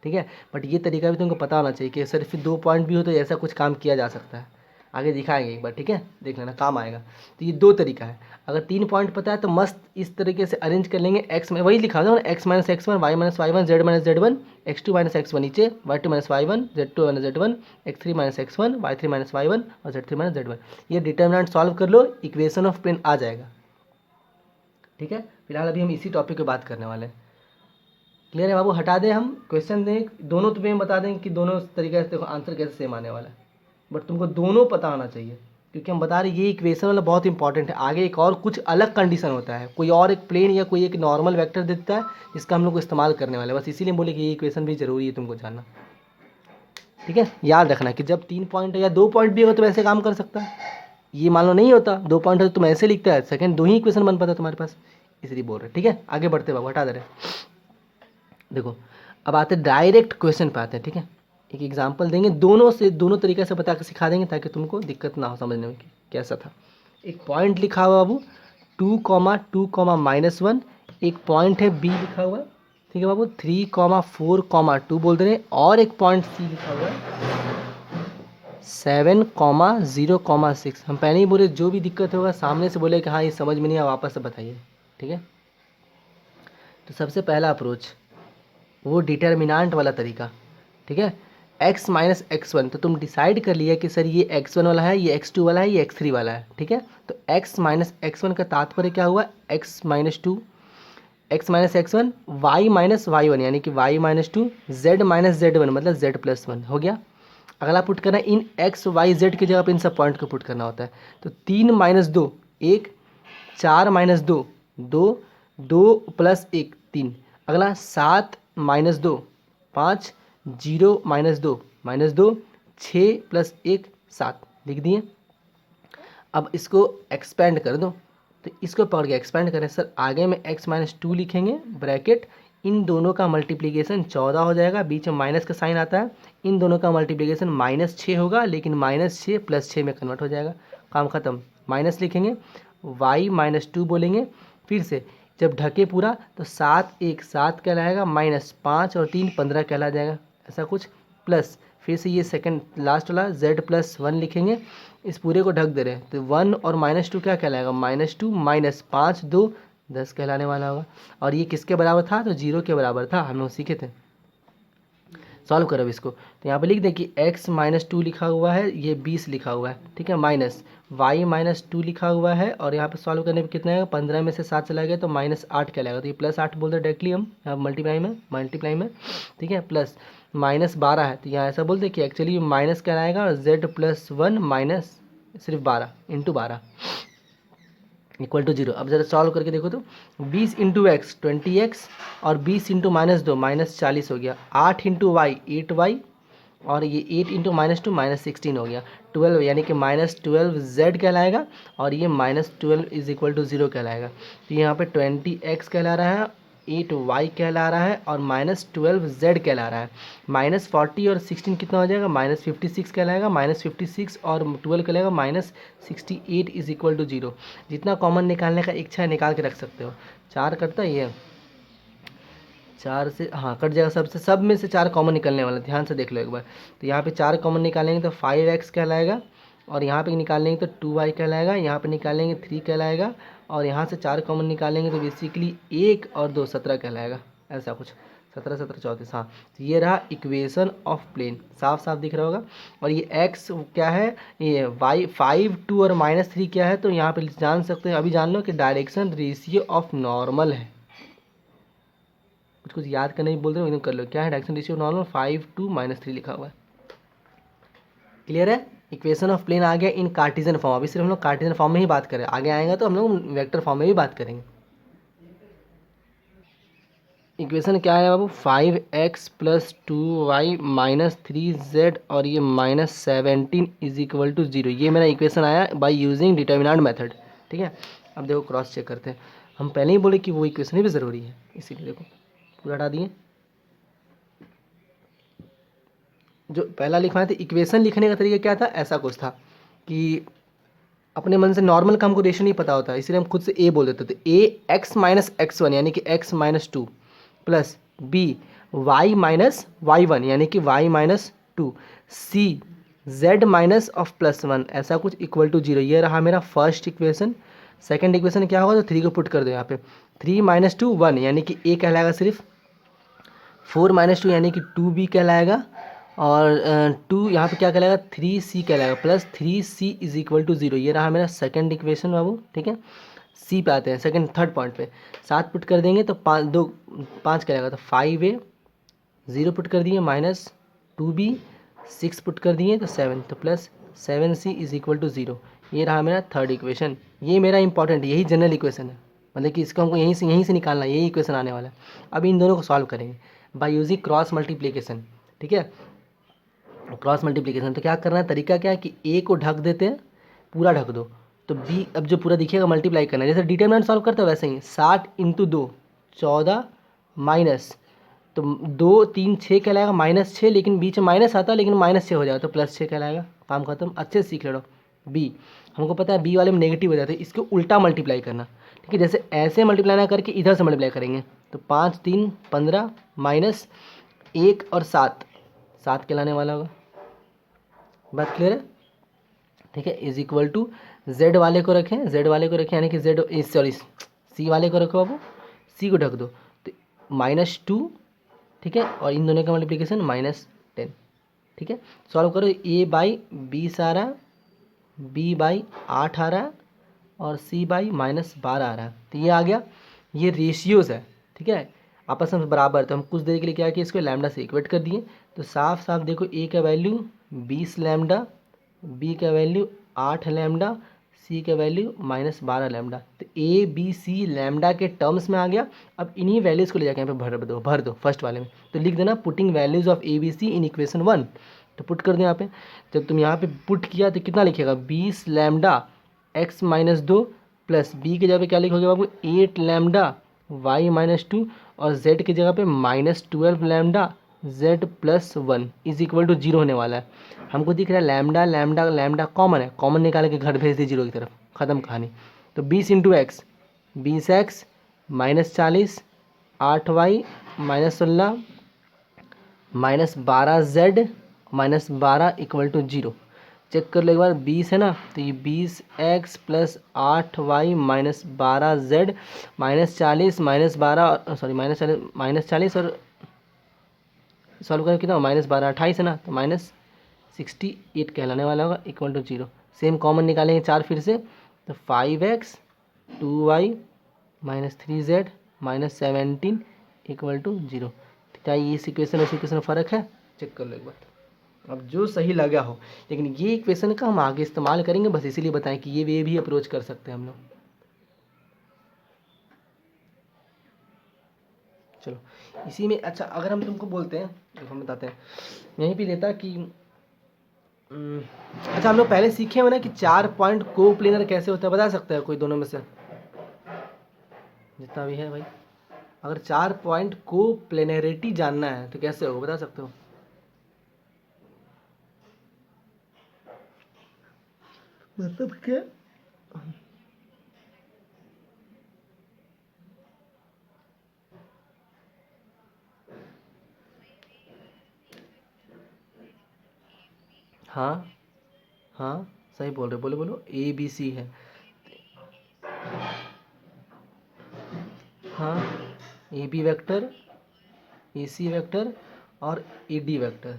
ठीक है। बट ये तरीका भी तुमको पता होना चाहिए कि सर फिर 2 पॉइंट भी हो तो ऐसा कुछ काम किया जा सकता है, आगे दिखाएंगे एक बार, ठीक है, देख लेना काम आएगा। तो ये 2 तरीका है, अगर 3 पॉइंट पता है तो मस्त इस तरीके से अरेंज कर लेंगे। एक्स में वही लिखा था ना, x minus x one, y minus y one, z minus z one, x two minus x one नीचे, y two minus y one, z two minus z one, x three minus x one, y three minus y one और z three minus z one. ये determinant solve कर लो, equation of plane आ जाएगा, ठीक है। फिलहाल अभी हम इसी टॉपिक पे बात करने वाले हैं। क्लियर है बाबू, हटा दें हम क्वेश्चन दें दोनों, तुम्हें बता दें कि दोनों तरीके से देखो आंसर कैसे सेम आने वाला है, बट तुमको दोनों पता होना चाहिए क्योंकि हम बता रहे हैं ये इक्वेशन वाला बहुत इंपॉर्टेंट है। आगे एक और कुछ अलग कंडीशन होता है, कोई और एक प्लेन या कोई एक नॉर्मल वेक्टर देता है जिसका हम लोग इस्तेमाल करने वाले हैं, बस इसीलिए बोले कि ये इक्वेशन भी जरूरी है तुमको जानना, ठीक है। याद रखना कि जब 3 पॉइंट या 2 पॉइंट भी हो तो वैसे काम कर सकता है, ये मान लो नहीं होता 2 पॉइंट हो तो तुम ऐसे लिखता है, सेकंड 2 ही इक्वेशन बन पाता तुम्हारे पास, इसलिए बोल रहे, ठीक है। आगे बढ़ते बाबू, हटा दे रहे। देखो अब आते डायरेक्ट क्वेश्चन पे आते हैं, ठीक है। एक एग्जांपल देंगे, दोनों तरीके से बता के सिखा देंगे ताकि तुमको दिक्कत ना हो समझने में कि कैसा था। एक पॉइंट लिखा हुआ बाबू 2,2,-1, एक पॉइंट है बी लिखा हुआ है, ठीक है बाबू 3,4,2 बोल दे रहे हैं, और एक पॉइंट सी लिखा हुआ है 7,0,6। हम पहले ही बोले जो भी दिक्कत होगा सामने से बोले कि हाँ ये समझ में नहीं आया वापस से बताइए, ठीक है। तो सबसे पहला अप्रोच वो डिटर्मिनांट वाला तरीका, ठीक है। x माइनस एक्स वन, तो तुम डिसाइड कर लिया कि सर ये x1 वाला है, ये x2 वाला है, ये x3 वाला है, ठीक है। तो x माइनस एक्स वन का तात्पर्य क्या हुआ, x minus two, x minus x one, y minus y one यानी कि y minus two, z minus z one मतलब z प्लस वन हो गया। अगला पुट करना इन x y z की जगह पर इन सब पॉइंट को पुट करना होता है। तो 3 माइनस 2 1, 4 माइनस 2 2, 2 प्लस 1 3, अगला 7 माइनस 2 5, 0 माइनस 2 6 प्लस 1 7 लिख दिए। अब इसको एक्सपेंड कर दो, तो इसको पकड़ के एक्सपेंड करें सर, आगे में x माइनस टू लिखेंगे ब्रैकेट, इन दोनों का मल्टीप्लिकेशन 14 हो जाएगा, बीच में माइनस का साइन आता है, इन दोनों का मल्टीप्लिकेशन -6 होगा, लेकिन -6 + 6 में कन्वर्ट हो जाएगा, काम खत्म। माइनस लिखेंगे, y माइनस टू बोलेंगे, फिर से जब ढके पूरा तो 7 1 7 कहलाएगा, -5 और 3 15 कहला जाएगा, ऐसा कुछ, प्लस फिर से ये सेकंड लास्ट वाला z प्लस 1 लिखेंगे, इस पूरे को ढक दे रहे हैं, तो 1 और -2 क्या कहलाएगा, -2 -5 2 10 कहलाने वाला होगा। और ये किसके बराबर था, तो 0 के बराबर था, हम लोग सीखे थे। सॉल्व करो इसको, तो यहाँ पे लिख दें कि x माइनस टू लिखा हुआ है, ये 20 लिखा हुआ है, ठीक है, माइनस y माइनस टू लिखा हुआ है, और यहाँ पे सॉल्व करने पे कितना आएगा, 15 में से 7 चला गया तो -8 क्या लगेगा, तो ये +8 बोल दो डायरेक्टली हम यहाँ मल्टीप्लाई में, ठीक है, प्लस -12 है, तो यहाँ ऐसा बोलते कि एक्चुअली माइनस क्या आएगा, z प्लस 1 माइनस सिर्फ 12 × 12, इक्वल टू 0। अब ज़रा सॉल्व करके देखो तो 20 इंटू एक्स 20x और 20 इंटू -2 -40 हो गया। 8 इंटू वाई 8y और ये 8 इंटू -2 -16 हो गया। 12 यानी कि -12z कहलाएगा और ये -12 इज इक्वल टू 0 कहलाएगा। तो यहाँ पे 20x कहला रहा है, 8y कहला रहा है और -12z कहला रहा है। -40 और 16 कितना हो जाएगा, -56 कहलाएगा। -56 और 12 कहलाएगा -68 इज इक्वल टू 0। जितना कॉमन निकालने का इच्छा है निकाल के रख सकते हो। 4 कटता है ये 4 से, हाँ कट जाएगा। सबसे सब में से 4 कॉमन निकलने वाला, ध्यान से देख लो एक बार। तो यहाँ पे 4 कॉमन निकालेंगे तो 5x कहलाएगा और यहाँ पे निकालेंगे तो 2y कहलाएगा, यहाँ पे निकालेंगे 3 कहलाएगा और यहाँ से 4 कॉमन निकालेंगे तो बेसिकली 1 और 2 17 कहलाएगा। ऐसा कुछ 17 17 34, हाँ। तो ये रहा इक्वेशन ऑफ प्लेन, साफ साफ दिख रहा होगा। और ये x क्या है, ये y 5 2 और -3 क्या है, तो यहाँ पे जान सकते हैं, अभी जान लो कि डायरेक्शन रेशियो ऑफ नॉर्मल है। कुछ याद करने ही बोल रहे हो, एकदम कर लो। क्या है डायरेक्शन रेशियो नॉर्मल, 5 2 -3 लिखा हुआ है। क्लियर है। इक्वेशन ऑफ प्लेन आ गया इन कार्टेशियन फॉर्म। अभी सिर्फ हम लोग कार्टेशियन फॉर्म में ही बात करें, आगे आएगा तो हम लोग वेक्टर फॉर्म में भी बात करेंगे। इक्वेशन क्या है बाबू, 5x + 2y - 3z और ये -17 इज इक्वल टू 0। ये मेरा इक्वेशन आया बाय यूजिंग डिटर्मिनेंट मेथड। ठीक है, अब देखो क्रॉस चेक करते हैं। हम पहले ही बोले कि वो इक्वेशन भी ज़रूरी है, इसीलिए देखो पूरा हटा दिए। जो पहला लिखवाए थे, इक्वेशन लिखने का तरीका क्या था, ऐसा कुछ था कि अपने मन से नॉर्मल का हमको रेशियो नहीं पता होता, इसलिए हम खुद से ए बोल देते थे। ए x - x1 यानी कि x - 2 plus B y - y1 यानी कि y - 2 c z minus of +1 ऐसा कुछ इक्वल टू 0। ये रहा मेरा फर्स्ट इक्वेशन। सेकंड इक्वेशन क्या होगा, तो 3 को पुट कर दो यहाँ पे। 3 - 2 1 यानी कि a कहलाएगा सिर्फ। 4 - 2 यानी कि 2b कहलाएगा और 2 यहाँ पे क्या कहलाएगा, 3c कहलाएगा plus 3c is equal to 0। ये रहा मेरा सेकंड इक्वेशन बाबू। ठीक है, सी पे आते हैं, सेकंड थर्ड पॉइंट पे। 7 पुट कर देंगे तो 5 कहलाएगा, तो 5a 0 पुट कर दिए -2b 6 पुट कर दिए तो 7, तो plus 7c is equal to 0। ये रहा मेरा थर्ड इक्वेशन। ये मेरा इंपॉर्टेंट, यही जनरल इक्वेशन है, मतलब कि इसको हमको यहीं से निकालना है, यही इक्वेशन आने वाला है। अब इन दोनों को सॉल्व करेंगे बाय यूजिंग क्रॉस मल्टीप्लिकेशन। ठीक है, क्रॉस मल्टीप्लिकेशन तो क्या करना है, तरीका क्या है कि ए को ढक देते हैं, पूरा ढक दो, तो बी अब जो पूरा दिखेगा मल्टीप्लाई करना है। जैसे डिटरमिनेंट सॉल्व करते हो वैसे ही 60 × 2 14 माइनस, तो 2 3 6 कहलाएगा -6, लेकिन बीच में माइनस आता है लेकिन -6 हो जाएगा तो +6 कहलाएगा। काम खत्म, अच्छे से सीख लो। बी हमको पता है बी वाले में नेगेटिव हो जाते हैं, इसको उल्टा मल्टीप्लाई करना। ठीक है, जैसे ऐसे मल्टीप्लाई ना करके इधर से मल्टीप्लाई करेंगे, तो 5 3 15 माइनस 1 और 7 7 कहलाने वाला होगा। बात क्लियर है। ठीक है, इज इक्वल टू जेड वाले को रखें, जेड वाले को रखें यानी कि जेड सॉरी सी वाले को रखो बाबू, सी को ढक दो तो -2। ठीक है, और इन दोनों का मल्टीप्लिकेशन -10। ठीक है, सॉल्व करो। a बाई 20 आ रहा, b बाई 8 आ रहा और c बाई -12 आ रहा है। तो ये आ गया, ये रेशियोज है। ठीक है, आपस में बराबर, तो हम कुछ देर के लिए क्या किया, इसको लैम्डा से इक्वेट कर दिए। तो साफ साफ देखो, a का वैल्यू 20 लैम्डा, b का वैल्यू 8 लैम्डा, c का वैल्यू -12 लैम्डा। तो a b c लैम्डा के टर्म्स में आ गया। अब इन्हीं वैल्यूज़ को ले जाके यहाँ पे भर दो फर्स्ट वाले में। तो लिख देना putting values of a b c in equation 1। तो पुट कर दो यहाँ पे। जब तुम यहाँ पे पुट किया तो कितना लिखेगा, 20 लैम्डा x - 2 प्लस b की जगह पे क्या लिखोगे बाबू, 8 लैम्डा y - 2 और z की जगह पे -12 lambda z + 1 is equal to 0 होने वाला है। हमको दिख रहा है लैम्डा लैम्डा लैम्डा कॉमन है, कॉमन निकाल के घर भेज दे 0 की तरफ, ख़त्म कहानी। तो 20 × x 20x -40 8y -16 -12z -12 equal to 0। Check कर लो एक बार, 20 है ना, तो ये 20x + 8y -12z -40 -12 सॉरी -40 और सॉल्व करें कितना, -12 28 है ना, तो -68 कहलाने वाला होगा इक्वल टू 0। सेम कॉमन निकालेंगे 4 फिर से, तो 5x 2y -3z -17 equal to 0। क्या ये इस इक्वेशन और इस इक्वेशन में फ़र्क है, चेक कर लो एक बार। अब जो सही लगा हो, लेकिन ये इक्वेशन का हम आगे इस्तेमाल करेंगे, बस इसीलिए बताएं कि ये वे भी अप्रोच कर सकते हैं हम लोग। चलो इसी में अच्छा अगर हम तुमको बोलते हैं, देखो हम बताते हैं यहीं पे लेता कि अच्छा हम लोग पहले सीखे हुए ना कि 4 पॉइंट को प्लेनर कैसे होता है, बता सकते हैं कोई दोनों में से जितना भी है भाई? अगर 4 पॉइंट को प्लेनरिटी जानना है तो कैसे होगा, बता सकते हो? मतलब क्या? हाँ हाँ सही बोल रहे, बोलो बोलो, ए बी सी है। हाँ, a b vector, a c vector और a d vector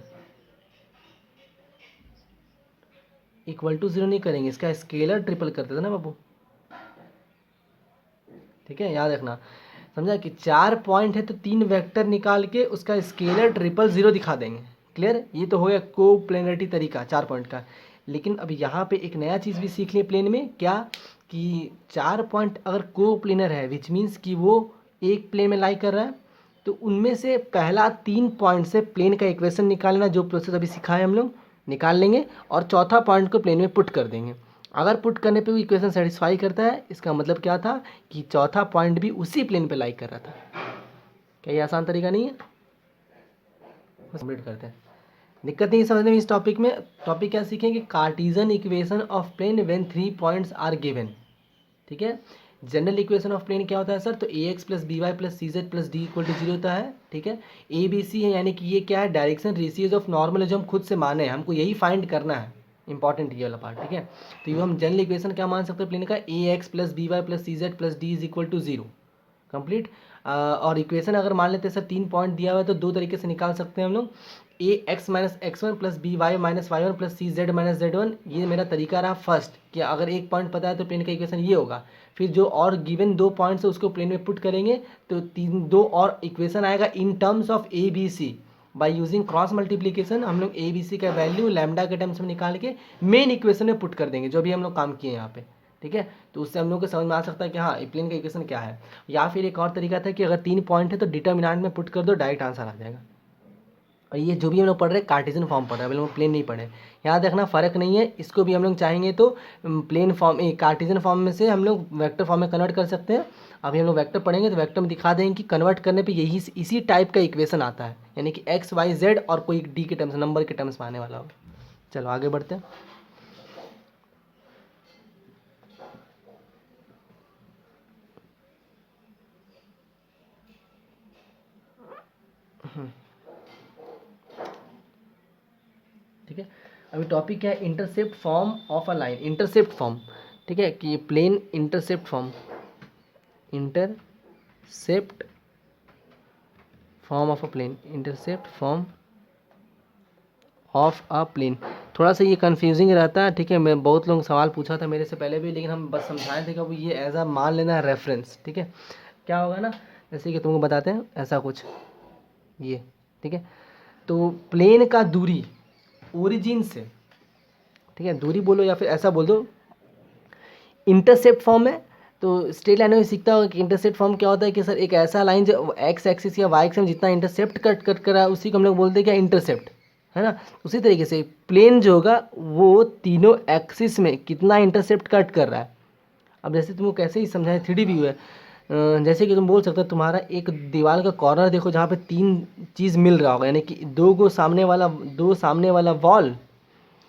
equal to zero नहीं करेंगे, इसका स्केलर ट्रिपल कर देते ना बाबू। ठीक है, याद रखना, समझा कि 4 पॉइंट है तो 3 वेक्टर निकाल के उसका स्केलर ट्रिपल जीरो दिखा देंगे। क्लियर? ये तो हो गया को प्लेनरिटी तरीका 4 पॉइंट का। लेकिन अब यहाँ पे एक नया चीज़ भी सीख लिए प्लेन में, क्या कि 4 पॉइंट अगर को प्लेनर है विच मीन्स कि वो एक प्लेन में लाई कर रहा है, तो उनमें से पहला 3 पॉइंट से प्लेन का इक्वेशन निकालना, जो प्रोसेस अभी सिखाए हम लोग, निकाल लेंगे और चौथा पॉइंट को प्लेन में पुट कर देंगे। अगर पुट करने पे वो इक्वेशन सेटिस्फाई करता है, इसका मतलब क्या था कि चौथा पॉइंट भी उसी प्लेन पे लाई कर रहा था। क्या ये आसान तरीका नहीं है? कंप्लीट करते हैं, दिक्कत नहीं समझने में इस टॉपिक में। टॉपिक क्या सीखेंगे? Cartesian equation of plane when 3 points are given. ठीक है, जनरल इक्वेशन ऑफ प्लेन क्या होता है सर? तो a x plus b y plus c z plus d equal to zero होता है। ठीक है, ए बी सी है, यानी कि ये क्या है? डायरेक्शन रेशियोज ऑफ नॉर्मल, जो हम खुद से माने, हमको यही फाइंड करना है, इंपॉर्टेंट ये वाला पार्ट। ठीक है, तो ये हम जनरल इक्वेशन क्या मान सकते हैं प्लेन का? A x plus b y plus c z plus d is equal to zero. Complete. और इक्वेशन अगर मान लेते हैं सर 3 पॉइंट दिया हुआ है तो 2 तरीके से निकाल सकते हैं हम लोग। A x minus x one plus b y minus y one plus c z minus z one, ये मेरा तरीका रहा फर्स्ट, कि अगर एक पॉइंट पता है तो प्लेन का इक्वेशन ये होगा। फिर जो और गिवन 2 पॉइंट्स है उसको प्लेन में पुट करेंगे तो 2 और इक्वेशन आएगा in terms of a b c. By using cross multiplication हम लोग ए बी सी का वैल्यू लैम्डा के टर्म्स में निकाल के मेन इक्वेशन में पुट कर देंगे, जो भी हम लोग काम किए यहाँ पे। ठीक है, तो उससे हम लोग को समझ में आ सकता है कि हाँ प्लेन का इक्वेशन क्या है। या फिर एक और तरीका था कि अगर 3 पॉइंट है तो डिटर्मिनेंट में पुट कर दो, डायरेक्ट आंसर आ जाएगा। और ये जो भी हम लोग पढ़ रहे हैं कार्टेशियन फॉर्म पढ़ रहे हैं, हम लोग प्लेन नहीं पढ़े। याद रखना फ़र्क नहीं है, इसको भी हम लोग चाहेंगे तो प्लेन फॉर्म कार्टेशियन फॉर्म में से हम लोग वेक्टर फॉर्म में कन्वर्ट कर सकते हैं। अभी हम लोग वेक्टर पढ़ेंगे तो वेक्टर में दिखा देंगे कि कन्वर्ट करने पे यही इसी टाइप का इक्वेशन आता है, यानी कि एक्स वाई जेड और कोई डी के टर्म्स, नंबर के टर्म्स में आने वाला होगा। चलो आगे बढ़ते हैं। ठीक है, अभी टॉपिक क्या है? Intercept form of a line. Intercept form, ठीक है, कि plane intercept form, intercept form of a plane, intercept form of a plane. थोड़ा सा ये कंफ्यूजिंग रहता है। ठीक है, मैं बहुत लोग सवाल पूछा था मेरे से पहले भी, लेकिन हम बस समझाए थे कि अब ये एज अ मान लेना है रेफरेंस। ठीक है, क्या होगा ना, जैसे कि तुमको बताते हैं ऐसा कुछ ये। ठीक है, तो प्लेन का दूरी ओरिजिन से, ठीक है, दूरी बोलो या फिर ऐसा बोल दो, इंटरसेप्ट फॉर्म है। तो स्ट्रेट लाइन में सीखता होगा कि इंटरसेप्ट फॉर्म क्या होता है कि सर एक ऐसा लाइन जो एक्स एक्सिस या वाई एक्सिस में जितना इंटरसेप्ट कट कर रहा है उसी को हम लोग बोलते हैं क्या? इंटरसेप्ट, है ना। उसी तरीके से प्लेन जो होगा वो तीनों एक्सिस में कितना इंटरसेप्ट कट कर रहा है। अब जैसे तुमको कैसे ही समझाएं, 3D व्यू है। जैसे कि तुम बोल सकते हो तुम्हारा एक दीवार का कॉर्नर देखो जहाँ पे 3 चीज़ मिल रहा होगा, यानी कि दो सामने वाला वॉल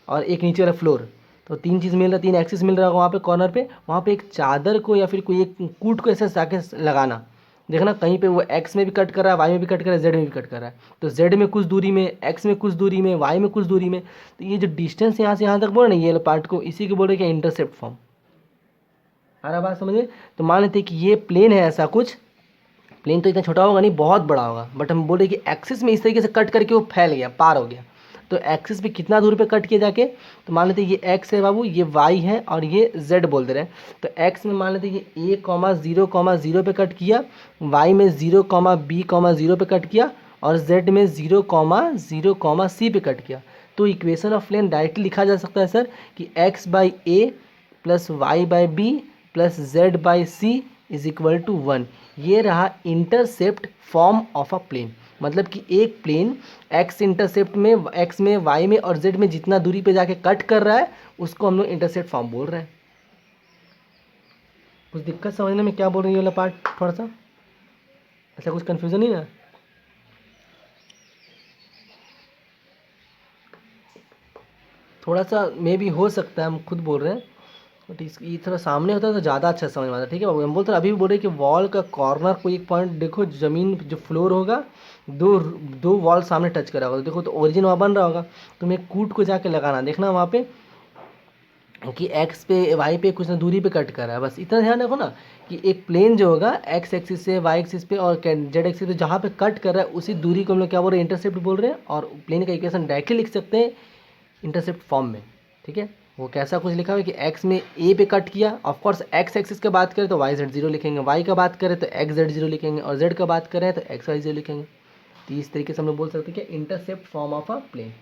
और एक नीचे वाला फ्लोर, तो 3 चीज़ मिल रहा, 3 एक्सिस मिल रहा होगा वहाँ पे कॉर्नर पे। वहाँ पे एक चादर को या फिर कोई एक कूट को ऐसे जाके लगाना, देखना कहीं पे वो एक्स में भी कट कर रहा है, वाई में भी कट कर रहा है, जेड में भी कट कर रहा है। तो जेड में कुछ दूरी में, एक्स में कुछ दूरी में, वाई में कुछ दूरी में, तो ये जो डिस्टेंस यहाँ से यहाँ तक बोल रहे ना, ये पार्ट को, इसी को बोल रहे क्या? Intercept form. आ रहा बात समझ में? तो मान लेते हैं कि ये प्लेन है ऐसा कुछ, प्लेन तो इतना छोटा होगा नहीं, बहुत बड़ा होगा, बट हम बोल रहे कि एक्सिस में इस तरीके से कट करके वो फैल गया, पार हो गया। तो एक्सिस पे कितना दूर पे कट किया जाके, तो मान लेते हैं ये एक्स है बाबू, ये वाई है और ये जेड बोल दे रहे हैं। तो एक्स में मान लेते हैं ये a,0,0 पे कट किया, वाई में 0,b,0 पे कट किया और जेड में 0,0,c पे कट किया। तो इक्वेशन ऑफ प्लेन डायरेक्टली लिखा जा सकता है सर कि x by a plus y by b plus z by c is equal to 1। ये रहा intercept form of a plane, मतलब कि एक प्लेन एक्स इंटरसेप्ट में, एक्स में, वाई में और जेड में जितना दूरी पे जाके कट कर रहा है उसको हम लोग इंटरसेप्ट फॉर्म बोल रहे हैं। कुछ दिक्कत समझने में क्या बोल रही है ये वाला पार्ट, थोड़ा सा ऐसा कुछ कन्फ्यूजन नहीं ना? थोड़ा सा मे भी हो सकता है, हम खुद बोल रहे हैं, बट इस ये थोड़ा सामने होता है तो ज़्यादा अच्छा समझ में आता है। ठीक है बाबू, हम बोलते हैं अभी भी बोल रहे हैं कि वॉल का कॉर्नर कोई एक पॉइंट देखो, ज़मीन जो फ्लोर होगा, दो दो वॉल सामने टच करा होगा तो देखो, तो ओरिजिन वहाँ बन रहा होगा, तुम्हें कूट को जाके लगाना, देखना वहाँ पे कि एक्स पे वाई पे कुछ ना दूरी पे कट कर रहा है, बस इतना ध्यान रखो ना कि एक प्लेन जो होगा एक्स एक्सिस से वाई एक्सिस पे और जेड एक्सिस पे जहाँ पे कट कर रहा है उसी दूरी को हम लोग क्या बोल रहे हैं, इंटरसेप्ट बोल रहे हैं। और प्लेन का इक्वेशन डायरेक्टली लिख सकते हैं इंटरसेप्ट फॉर्म में। ठीक है, वो कैसा कुछ लिखा हुआ है कि एक्स में ए पे कट किया, ऑफकोर्स एक्स एक्सिस का बात करें तो वाई जेड जीरो लिखेंगे, वाई का बात करें तो एक्स जेड जीरो लिखेंगे, और जेड का बात करें तो एक्स वाई जीरो लिखेंगे। तो इस तरीके से हम लोग बोल सकते हैं कि intercept form of a plane.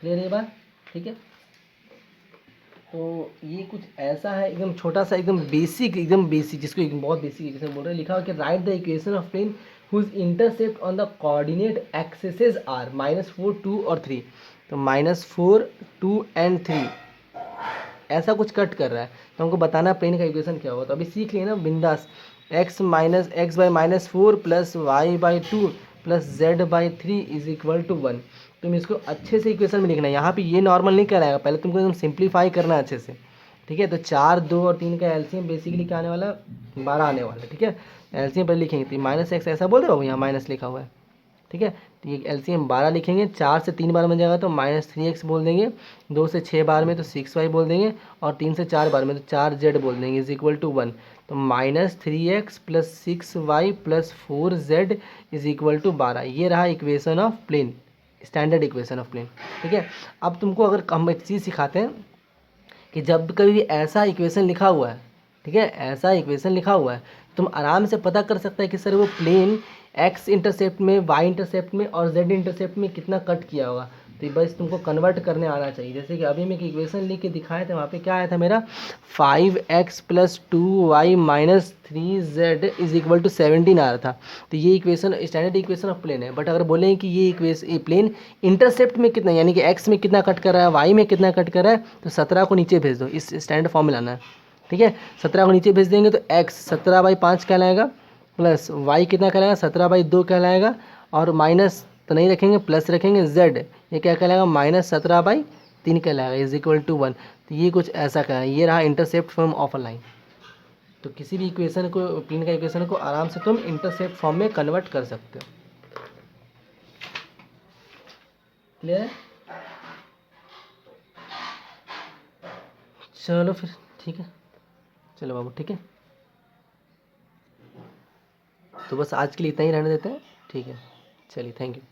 Clear है ये बात? ठीक है, तो ये कुछ ऐसा है एकदम छोटा सा, एकदम बेसिक जिसको एक बहुत बेसिक इक्वेशन बोल रहे हैं। लिखा हुआ कि write the equation of plane whose intercept on the coordinate axes are -4 2 और 3। तो -4 2 एंड 3 ऐसा कुछ कट कर रहा है, तो हमको बताना प्लेन का इक्वेशन क्या होगा। तो अभी सीख लेना बिंदास, x by -4 plus y by 2 plus z by 3 is equal to 1। तुम इसको अच्छे से इक्वेशन में लिखना है, यहाँ पे ये नॉर्मल नहीं कराएगा, पहले तुमको एकदम सिंप्लीफाई करना है अच्छे से। ठीक है, तो 4 2 और 3 का एलसीएम बेसिकली क्या आने वाला, 12 आने वाला है। ठीक है, एलसीएम पहले लिखेंगे, तो -x ऐसा बोल रहे हो, यहाँ माइनस लिखा हुआ है। ठीक है, तो ये एलसीएम 12 लिखेंगे, 4 से 3 बार में जाएगा तो -3x बोल देंगे, 2 से 6 बार में तो 6y बोल देंगे, और 3 से 4 बार में तो 4z बोल देंगे इज इक्वल टू 1। तो -3x plus 6y plus 4z is equal to 12। ये रहा equation of plane, standard equation of plane. ठीक है, अब तुमको अगर हम एक चीज़ सिखाते हैं कि जब कभी भी ऐसा इक्वेशन लिखा हुआ है, ठीक है, ऐसा इक्वेशन लिखा हुआ है, तुम आराम से पता कर सकता है कि सर वो प्लेन एक्स इंटरसेप्ट में, वाई इंटरसेप्ट में और जेड इंटरसेप्ट में कितना कट किया होगा। तो बस तुमको कन्वर्ट करने आना चाहिए। जैसे कि अभी मैं एक इक्वेशन लिख के दिखाया था, वहाँ पे क्या आया था मेरा, 5x plus 2y minus 3z is equal to 17 आ रहा था। तो ये equation standard equation of plane है। बट अगर बोलें कि ये प्लेन इंटरसेप्ट में कितना, यानी कि x में कितना कट कर रहा है, y में कितना कट कर रहा है, तो 17 को नीचे भेज दो, इस स्टैंडर्ड फॉर्म में लाना है। ठीक है, 17 को नीचे भेज देंगे तो x 17/5 कहलाएगा, प्लस y कितना कहलाएगा, 17/2 कहलाएगा, और माइनस तो नहीं रखेंगे, प्लस रखेंगे, z ये क्या कहलाएगा, -17/3 कहलाएगा इज इक्वल टू 1। तो ये कुछ ऐसा कहलाएगा, ये रहा intercept form of a line. तो किसी भी इक्वेशन को, प्लेन का इक्वेशन को आराम से तुम इंटरसेप्ट फॉर्म में कन्वर्ट कर सकते हो। क्लियर है? चलो फिर ठीक है, चलो बाबू ठीक है, तो बस आज के लिए इतना ही रहने देते हैं। ठीक है, चलिए, थैंक यू।